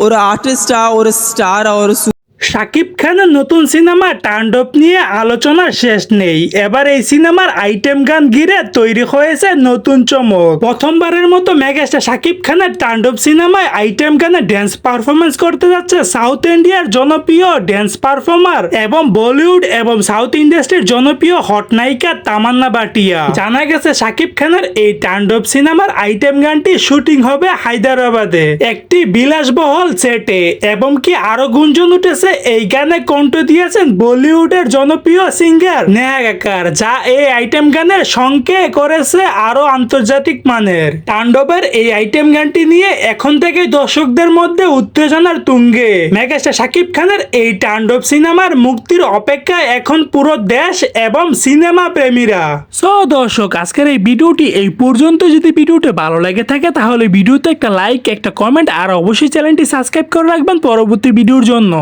ஒரு ஆர்டிஸ்டா ஒரு ஸ்டாரா ஒரு শাকিব খানের নতুন সিনেমা তাণ্ডব নিয়ে আলোচনা শেষ নেই। এবার এই সিনেমার আইটেম গান ঘিরে তৈরি হয়েছে নতুন চমক। প্রথমবারের মতো মেগাস্টার শাকিব খানের তাণ্ডব সিনেমায় আইটেম গানে ড্যান্স পারফরমেন্স করতে যাচ্ছে সাউথ ইন্ডিয়ার জনপ্রিয় ড্যান্স পারফর্মার এবং বলিউড এবং সাউথ ইন্ডাস্ট্রির জনপ্রিয় হট নায়িকা তামান্না ভাটিয়া। জানা গেছে শাকিব খানের এই তাণ্ডব সিনেমার আইটেম গানটি শুটিং হবে হায়দ্রাবাদে একটি বিলাসবহুল সেটে এবং কি আরো গুঞ্জন উঠেছে এই গানে কণ্ঠ দিয়েছেন বলিউডের জনপ্রিয় সিঙ্গার নেহা কাক্কার, যা এই আইটেম গানের সঙ্গে করেছে আরো আন্তর্জাতিক মানের। তাণ্ডবের এই আইটেম গানটি নিয়ে এখন থেকে দর্শকদের মধ্যে উত্তেজনার তুঙ্গে। মেগাস্টার শাকিব খানের এই তাণ্ডব সিনেমার মুক্তির অপেক্ষায় এখন পুরো দেশ এবং সিনেমা প্রেমীরা। সো দর্শক, আজকের এই ভিডিওটি এই পর্যন্ত। যদি ভিডিওটি ভালো লেগে থাকে তাহলে ভিডিওতে একটা লাইক, একটা কমেন্ট আর অবশ্যই চ্যানেলটি সাবস্ক্রাইব করে রাখবেন পরবর্তী ভিডিওর জন্য।